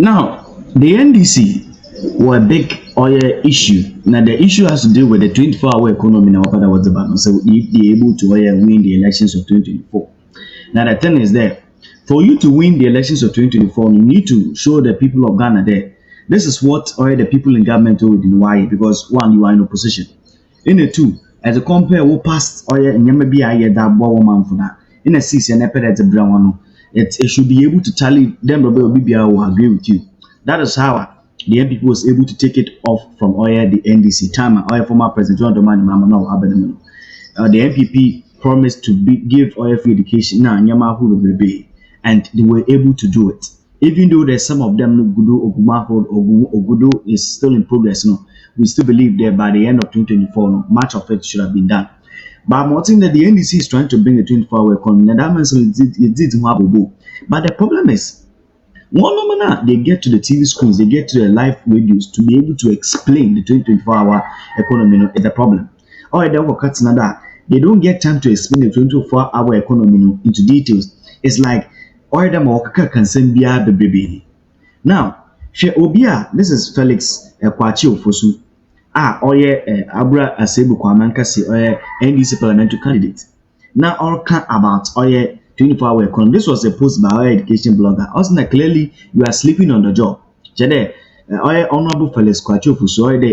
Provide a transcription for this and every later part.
Now, the NDC were a big oil issue. Now, the issue has to do with the 24-hour economy. Now, that was the battle. So, if they're able to win the elections of 2024. Now, the thing is that for you to win the elections of 2024, you need to show the people of Ghana that this is what the people in government told in why, because one, you are in opposition. In the two, as a compare what past oil and maybe I that woman for that. In a season, it should be able to tally them will agree with you. That is how the NPP was able to take it off from oil the NDC time oil former president John Dramani Mahama. The NPP promised to give oil free education now and they were able to do it. Even though there's some of them Ogudo is still in progress, we still believe that by the end of 2024, much of it should have been done. But I'm not saying that the NDC is trying to bring the 24-hour economy. Now that means it did have. But the problem is, one they get to the TV screens, they get to the live radios to be able to explain the 24-hour economy is the problem. Or they don't get time to explain the 24-hour economy into details. It's like can send the baby. Now, this is Felix Waakye Sellers. Abra Asebu Kwamankasi NDC parliamentary candidate. Now all about 24-hour economy. This was a post by our education blogger. Also clearly you are sleeping on the job. Jade Honorable Felix Waakye Sellers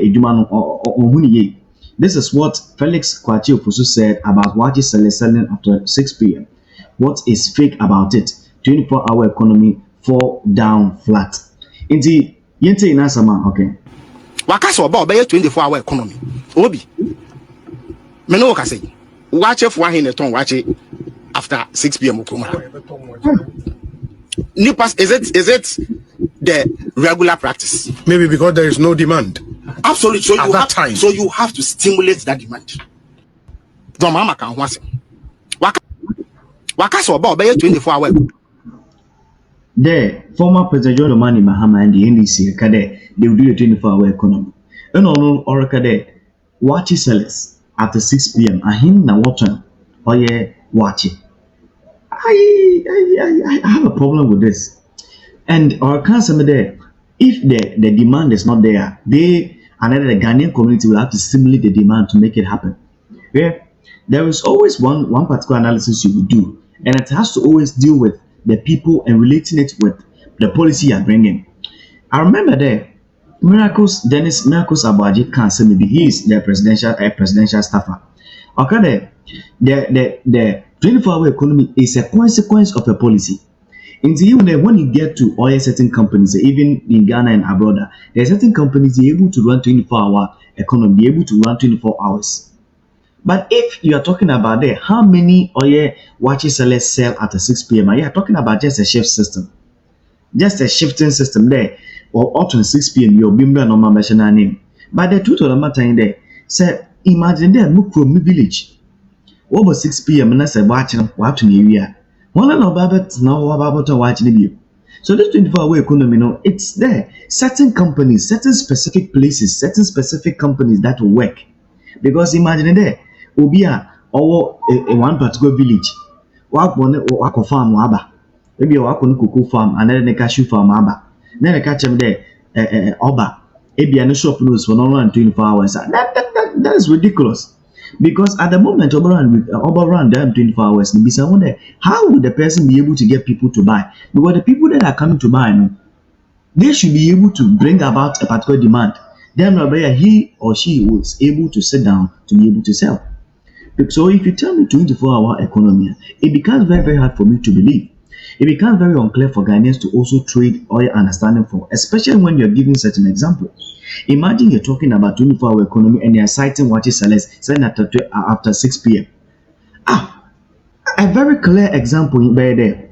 this is what Felix Waakye Sellers said about Waakye Sellers selling after 6 p.m. What is fake about it? 24-hour economy fall down flat. Inti yente inasama okay. Wakasa about 24-hour economy. Obi. Meno wakase. Waakye for one ton waakye after 6 p.m. Nipas, is it the regular practice? Maybe because there is no demand. Absolutely. So you have to stimulate that demand. Don't mama can once. Wakasa about 24-hour. The former President John Dramani Mahama and the NDC they will do the 24-hour economy. And on Waakye Sellers after 6 p.m. Ahim na watching Waakye. I have a problem with this. And our council there, if the demand is not there, the Ghanaian community will have to stimulate the demand to make it happen. Yeah? There is always one particular analysis you will do, and it has to always deal with the people and relating it with the policy you are bringing. I remember there, Dennis Miracles Abaji can say maybe he is the presidential staffer. Okay, the 24-hour economy is a consequence of a policy. Even when you get to oil certain companies, even in Ghana and abroad, there are certain companies that are able to run 24-hour economy, able to run 24 hours. But if you are talking about there, how many oil Waakye Sellers sell at 6 p.m. You are talking about just a shift system, just a shifting system there, or up to 6 p.m. Your Bimba normal national name. But the truth of the matter in there, say imagine there look from the village over 6 p.m. and I say watching to the area. One of Babet now about watching the so this 24-hour economy, it's there. Certain companies, certain specific places, certain specific companies that will work. Because imagine there, Obia or one particular village, wako farm waba, maybe wako cocoa farm, and then a cashew farm waba. Then I catch them there, oba, maybe a shop news for no run 24 hours. That is ridiculous. Because at the moment, overrun them 24 hours. I wonder how would the person be able to get people to buy? Because the people that are coming to buy, they should be able to bring about a particular demand. Then he or she was able to sit down to be able to sell. So if you tell me 24-hour economy, it becomes very, very hard for me to believe. It becomes very unclear for Ghanaians to also trade oil understanding for, especially when you're giving certain examples. Imagine you're talking about 24-hour economy and you're citing Waakye Sellers saying after 6 p.m. A very clear example there.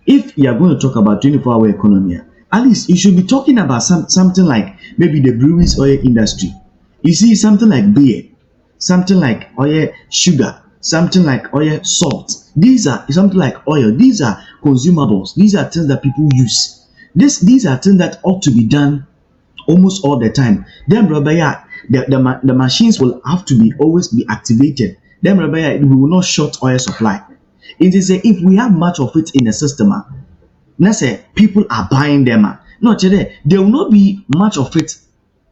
If you are going to talk about 24-hour economy, at least you should be talking about something like maybe the breweries oil industry. You see something like beer, something like oil sugar, something like oil salt. These are something like oil. These are consumables. These are things that people use. These are things that ought to be done almost all the time. Then the machines will have to always be activated. Then we will not short oil supply. It is if we have much of it in the system, let's say people are buying them, No, there will not be much of it.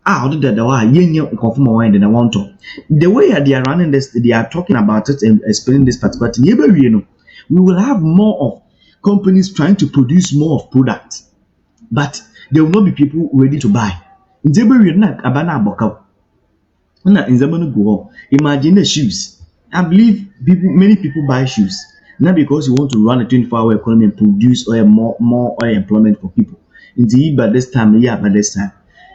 Other than the one, and I want to. The way they are running this, they are talking about it and explaining this particular thing. We will have more of companies trying to produce more of products, but there will not be people ready to buy. In imagine the shoes. I believe many people buy shoes not because you want to run a 24-hour economy and produce more oil employment for people. Indeed, by this time,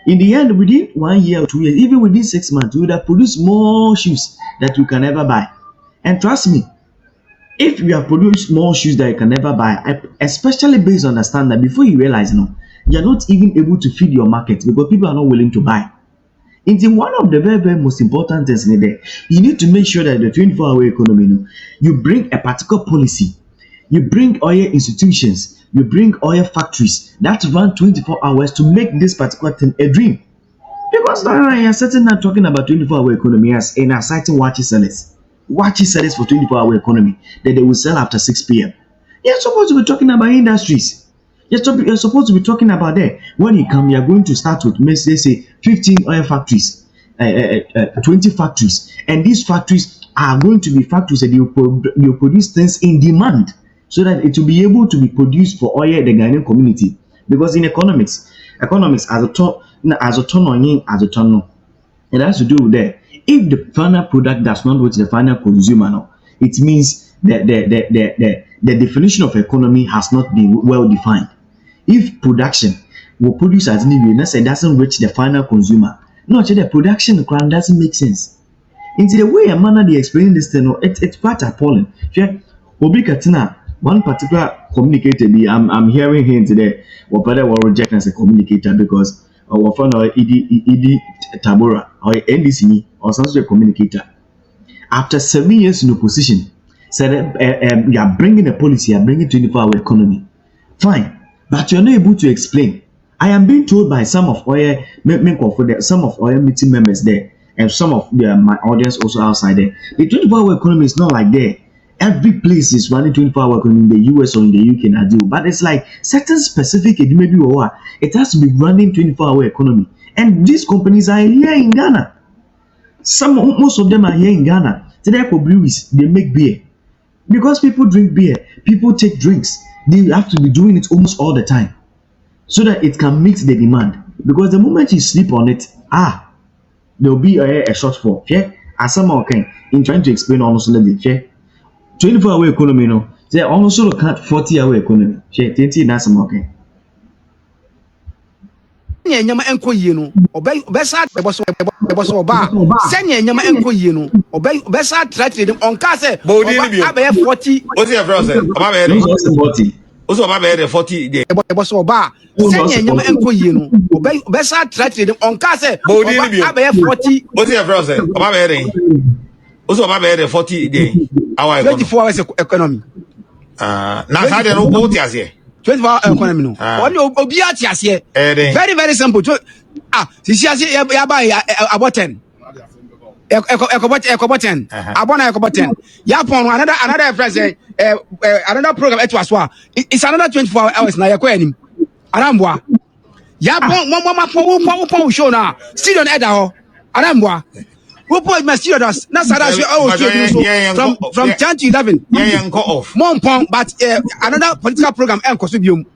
in the end, within 1 year or 2 years, even within 6 months, you would have produced more shoes that you can never buy. And trust me, if you have produced more shoes that you can never buy, especially based on the standard, before you realize, you're not even able to feed your market because people are not willing to buy. It's one of the very, very most important things in there. You need to make sure that the 24-hour economy, you bring a particular policy, you bring oil institutions, you bring oil factories that run 24 hours to make this particular thing a dream. Because now I am sitting now talking about 24-hour economy as in citing Waakye Sellers. Waakye Sellers for 24-hour economy that they will sell after 6 p.m. You're supposed to be talking about industries. You're supposed to be talking about that. When you come, you're going to start with, let's say, 15 oil factories, 20 factories. And these factories are going to be factories that you produce things in demand so that it will be able to be produced for oil the Ghanaian community. Because in economics as a ton, it has to do with that. If the final product does not reach the final consumer, it means that the definition of economy has not been well defined. If production will produce as new, it doesn't reach the final consumer. No, the production doesn't make sense. Into the way a manner they explain this thing, it's quite appalling. One particular communicator, I'm hearing him today, whether we reject as a communicator because our friend or ED Tabora or NDC or some sort of communicator. After 7 years in opposition, said you are bringing a policy, you are bringing 24-hour economy. Fine, but you're not able to explain. I am being told by some of oil meeting members there, and some of my audience also outside there. The 24-hour economy is not like there. Every place is running 24-hour economy in the US or in the UK and I do, but it's like certain specific maybe it has to be running 24-hour economy. And these companies are here in Ghana. Most of them are here in Ghana. Today, breweries, they make beer. Because people drink beer, people take drinks. They have to be doing it almost all the time so that it can meet the demand. Because the moment you sleep on it, there will be a shortfall. Yeah? As someone in trying to explain almost the 24-hour economy, they also look at 40-hour economy. That's okay. Nyama enko yie no obesa eboso oba senya nyama enko yie no obesa trade onka se abeye 40 ozi e froze oba be 40 ozi oba be 40 de eboso oba senya nyama enko yie no obesa trade onka se abeye 40 ozi e froze oba be ozi oba be 40 de our 24 hours economy na sa de no o ti ase 24-hour economy no oni obi ati ase very very simple sisi ase ya buy about 10 ekobo 10 abona ekobo 10 ya pon another friend another program it was it's another 24 hours na yakọ anim anambwa ya pon mo pon show na still on ho anambwa who put my students na sada from 10 to 11 off more pon but another political program enkoso biom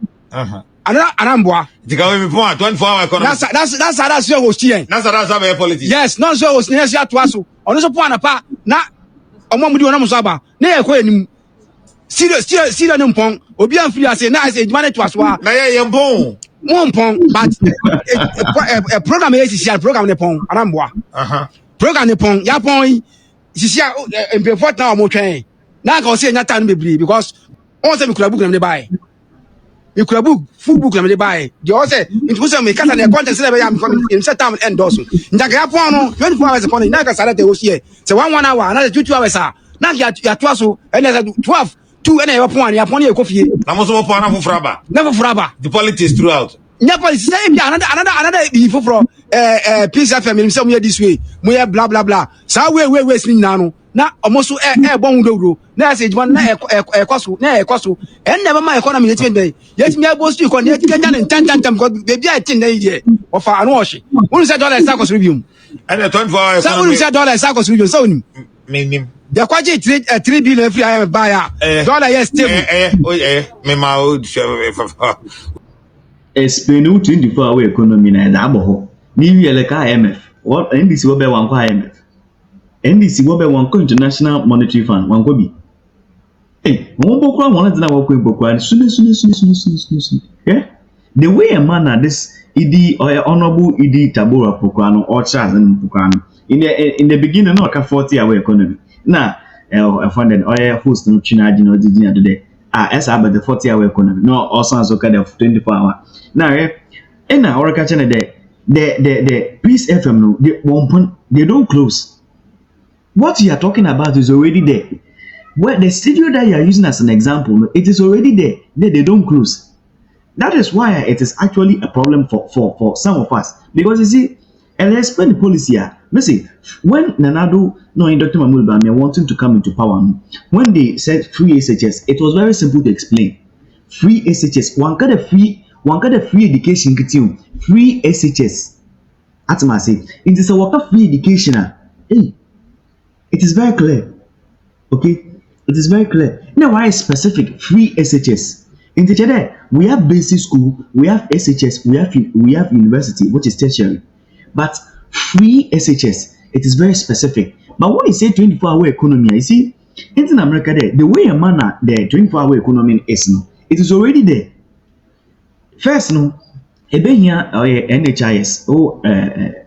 another anambwa diga we pon 24-hour economy that's sada so host here na sada be politics yes no so host na sia to aso ono so pon na pa na omomudi ona muso aba na yakọ anim still no pon obi amfiri ase na ase ejuma na to aso na ye pon more pon but a program is a program ne pon anambwa program pon ya pon sisia empefort na omo twen na ka o se nya tan bebri because on se mi kura book na me buy mi kura book full book na me buy the o se into se me kata na content se be ya me from set time endorse nja ya pon no 24 hours pon na ka sara te o sie se 1 hour na 2 hours na ya to aso and 12 2 na ya pon ya ekofie na mo so pon na fofraba the politics throughout Nepal say be another before from peace FM say we this way we blah blah blah so we sin na no na almost bon do na say one na ekoso and never my economy yet be yet me abo stu ko yet ganya ne tantantam ko baby I tin na ye o fa anu o hye wonu say dollar sakos review And the 24 hours. so wonu say dollar sakos review so wonu Minim. the kwaje 3 billion free I buy dollar yes stable Me ma old explain 24-hour economy na da abo ni wi ele ka IMF what NDC wo be wan kwa IMF NDC wo be wan ko International Monetary Fund wan ko bi won bokura won na wo ko bokura suni yeah the way a man na this idi honorable idi tabora bokura no or charge and bokura no in the beginning no ka 40-hour economy na funded host no chinaji no didi na do there esa about the 40-hour economy no also so ka the 24-hour now na oraka chene the Peace FM no they don't close. What you are talking about is already there. Well, the studio that you are using as an example, it is already there. They don't close. That is why it is actually a problem for some of us. Because you see, and let's explain the policy here. Listen, when Nanado, Dr. Mahmoud Bawumia wanting to come into power, when they said free SHS, it was very simple to explain. Free SHS, one kind of free education, free SHS. At my say, it is a work of free education. Hey, it is very clear. Okay, it is very clear. Now, why specific free SHS? In the we have basic school, we have SHS, we have university, which is tertiary. But free SHS, it is very specific. But when you say 24-hour economy, you see, in America, the way a man the 24-hour economy is, no, it is already there. First, no, here NHIS,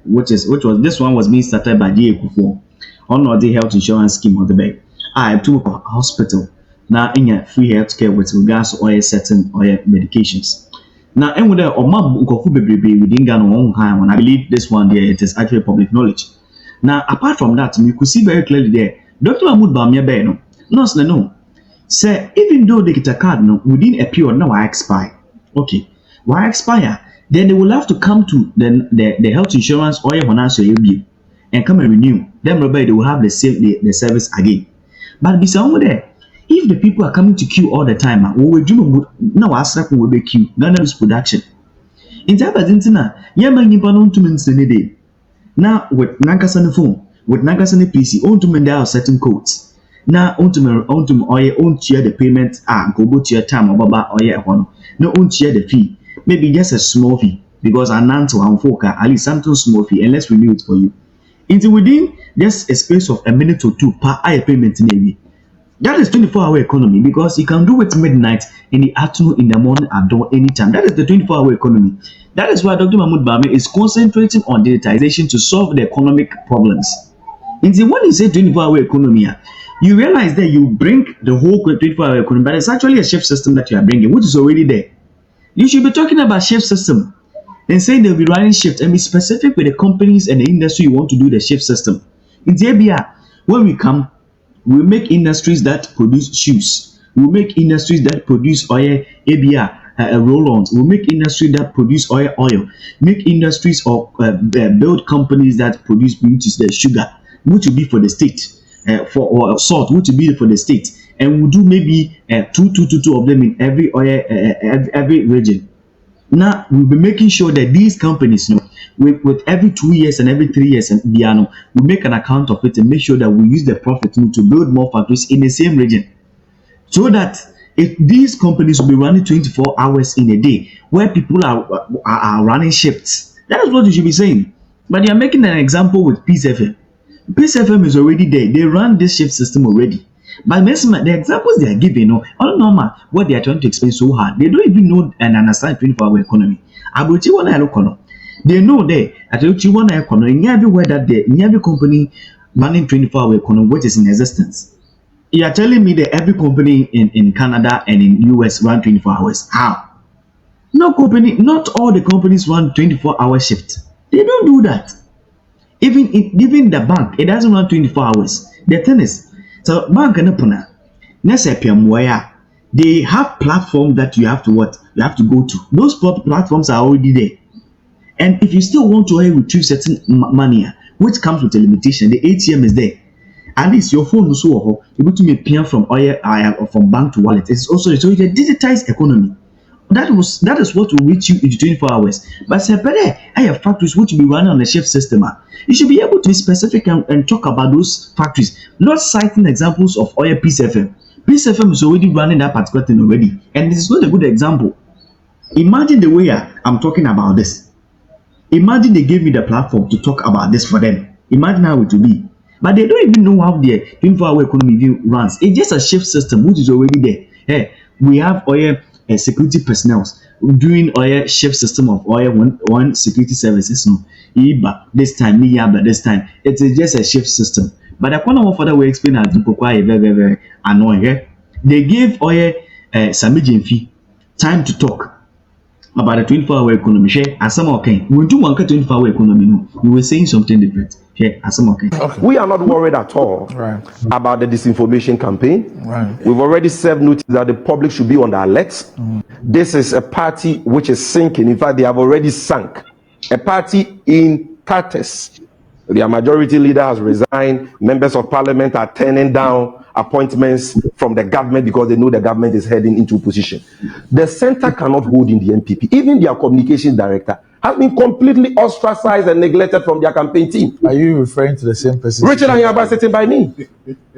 which was this one was being started by DA Kufuor on the health insurance scheme on the back. I took a hospital now in free healthcare with regards to certain medications. Now, and with the within Ghana on time, and I believe this one there it is actually public knowledge. Now, apart from that, you could see very clearly there, Dr. Mahmoud Bawumia no. Say, even though they get a card no, within a period now I expire. Okay, why expire? Then they will have to come to the health insurance or your and come and renew. Then they will have the service again. But be somewhere there. If the people are coming to queue all the time, we do now ask will be queue. Ghana is production. In Tabazintina, Yaman Yipan to mention now with Nankasana phone, with Nankasana PC, on to mend certain codes. Now on to own share the payment go to your time or baba or your one. No own share the fee. Maybe just a small fee because I nanto and foka at least something small fee and let's renew it for you. Into within just a space of a minute or two per eye payment maybe. That is 24-hour economy because you can do it midnight, in the afternoon, in the morning, at dawn, anytime. That is the 24-hour economy. That is why Dr. Mahmoud Bawumia is concentrating on digitization to solve the economic problems. And when you say 24-hour economy, you realize that you bring the whole 24-hour economy, but it's actually a shift system that you are bringing, which is already there. You should be talking about shift system and saying they'll be running shift and be specific with the companies and the industry you want to do the shift system. In the ABR, when we come, we make industries that produce shoes. We make industries that produce oil, ABR, roll-ons. We make industries that produce oil. Make industries or build companies that produce beauties, the sugar, which will be for the state, or salt, which will be for the state. And we'll do maybe two of them in every oil, every region. Now we'll be making sure that these companies, with every 2 years and every 3 years, and we make an account of it and make sure that we use the profit to build more factories in the same region, so that if these companies will be running 24 hours in a day, where people are running shifts, that is what you should be saying. But you are making an example with Peace FM. Peace FM is already there; they run this shift system already. But the examples they are giving, all normal, what they are trying to explain so hard, they don't even know and understand 24-hour economy. They know that at 24-hour economy, in everywhere that they, in every company running 24-hour economy, which is in existence. You are telling me that every company in Canada and in US run 24 hours. How? No company, not all the companies run 24-hour shift. They don't do that. Even the bank, it doesn't run 24 hours. The thing is, so bank and they have platforms that you have to go to. Those platforms are already there. And if you still want to retrieve certain money, which comes with a limitation, the ATM is there. at least your phone so able to make pay from oil from bank to wallet. It's also so it's a digitized economy. That is what will reach you into 24 hours. But separate I have factories which will be running on a shift system. You should be able to be specific and talk about those factories, not citing examples of oil PCFM. PCFM is already running that particular thing already, and this is not a good example. Imagine the way I'm talking about this. Imagine they gave me the platform to talk about this for them. Imagine how it will be. But they don't even know how their 24-hour economy runs. It's just a shift system which is already there. Hey, we have oil security personnel doing oil shift system of oil one security services. No, this time, this time. It is just a shift system. But I can't know further way explain as people quite very, very annoying. Eh? They gave oil Samijin fee time to talk about the 24-hour economy. Share as some okay. We do one 24-hour economy. No, we were saying something different. Share as some okay. We are not worried at all about the disinformation campaign. We've already served notice that the public should be on the alert. This is a party which is sinking. In fact, they have already sunk. A party in tatters. Their majority leader has resigned. Members of parliament are turning down appointments from the government because they know the government is heading into opposition. The center cannot hold in the NPP. Even their communications director has been completely ostracized and neglected from their campaign team. Are you referring to the same person? Richard Anyaba sitting by me.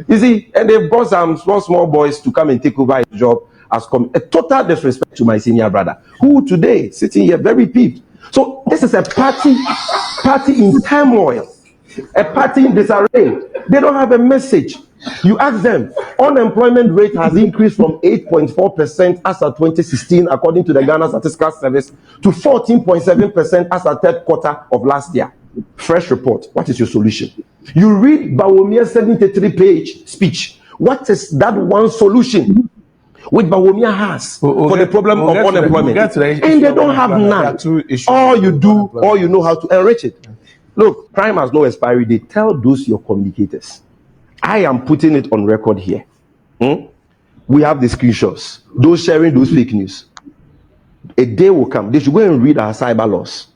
You see, and they've brought some small boys to come and take over his job as a total disrespect to my senior brother, who today sitting here very peeved. So this is a party in turmoil, a party in disarray. They don't have a message. You ask them, unemployment rate has increased from 8.4% as of 2016, according to the Ghana Statistical Service, to 14.7% as of third quarter of last year. Fresh report. What is your solution? You read Bawumia's 73-page speech. What is that one solution which Bawumia has for the problem of unemployment? And they don't have none. All you do, all you know how to enrich it. Look, crime has no expiry date. Tell those your communicators. I am putting it on record here. We have the screenshots. Those sharing those fake news. A day will come. They should go and read our cyber laws.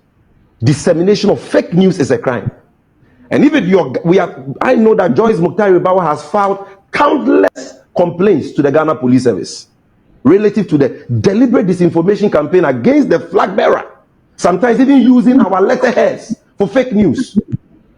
Dissemination of fake news is a crime. And even I know that Joyce Muktari Bawa has filed countless complaints to the Ghana Police Service relative to the deliberate disinformation campaign against the flag bearer. Sometimes even using our letterheads for fake news.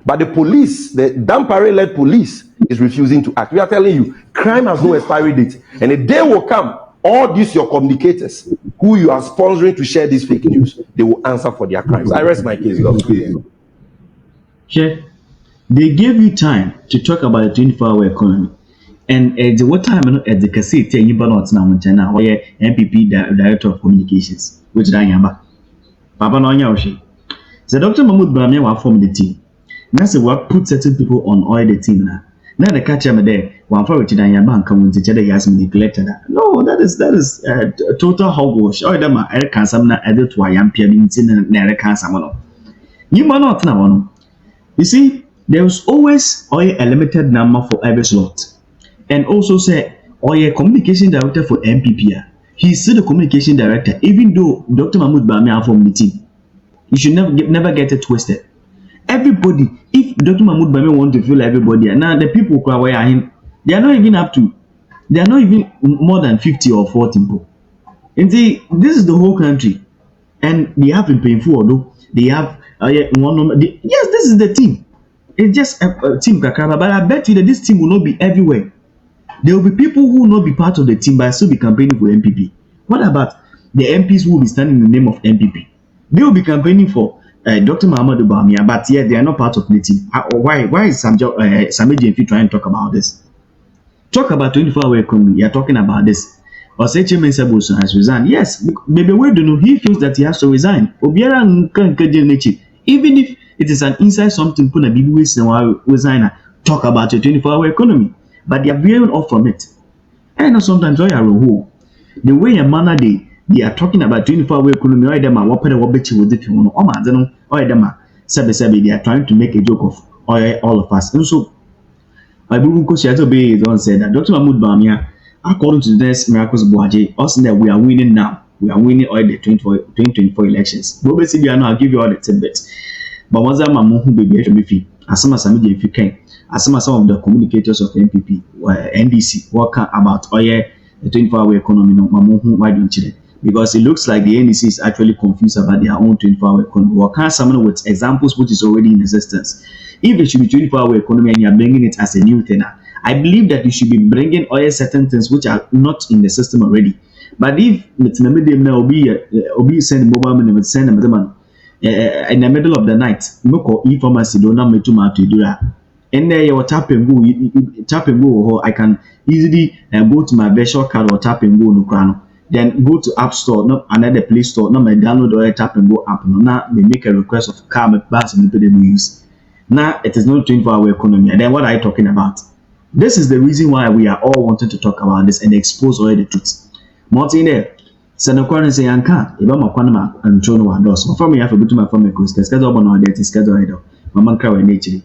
But the police, the Dampare-led police, is refusing to act. We are telling you, crime has no expiry date. And a day will come, all these your communicators, who you are sponsoring to share this fake news, they will answer for their crimes. I rest my case, Lord. Sure. They gave you time to talk about the 24-hour economy. And at what time at the cassette, you not now MPP Director of Communications, which Danyaba. Papa Nonya. So Dr. Mahmoud Bawumia will form the team. That's what put certain people on oil the team now. Now the catcher there, one for which Danyaba and come to he has manipulated that. No, that is total hogwash. Oil them I can't some added to I am Piamintin and Nara Cansamono. You might not know. You see, there was always oil a limited number for every slot. And also say oil communication director for MPP. He's still the communication director, even though Dr. Mahmoud Bawumia formed the team. You should never get it twisted. Everybody, if Dr. Mahmoud Bawumia want to feel everybody, now the people who are him, they are not even more than 50 or 40 people. And see, this is the whole country, and they have been painful. Although they have one number. Yes, this is the team. It's just a team, Kakraba. But I bet you that this team will not be everywhere. There will be people who will not be part of the team, but still be campaigning for MPP. What about the MPs who will be standing in the name of MPP? They will be campaigning for Dr. Mahama Bawumia, but yet they are not part of the team. Why is Samiji trying to talk about this? Talk about 24-hour economy. You are talking about this. Or say Chairman Sabuso has resigned. Yes, maybe we don't know. He feels that he has to resign. Even if it is an inside something, put a big resign. Talk about your 24-hour economy, but they are veering off from it. I know sometimes the way a manner they are talking about 24-hour economy, or them are they are trying to make a joke of all of us. And so I believe Koshiato don't say that Dr. Mahmoud Bawumia, according to the next Miracles Boaje, also that we are winning now. We are winning all the 2024 elections. But basically, I'll give you all the tidbits. But once I'm a baby, as some as if you can. as some of the communicators of NPP, NDC, work about the 24-hour economy. No, why don't you? Because it looks like the NDC is actually confused about their own 24-hour economy. Work someone with examples which is already in existence. If it should be 24-hour economy and you are bringing it as a new thing, I believe that you should be bringing certain things which are not in the system already. But if it's in the middle now, be send mobile money, send them in the middle of the night, no e-pharmacy don't know to do that. And there you tap and go. I can easily go to my virtual card or tap and go no crown. Then go to App Store, not another Play Store, not my download or tap and go app. Now they make a request of car bus and they use. Now it is not 24-hour economy. And then what are you talking about? This is the reason why we are all wanting to talk about this and expose all the truth. Martin there. Senokwan say anka, eba makwana and chono wa dos. From me have to go to my family because schedule on our date schedule. Mama cry we nature.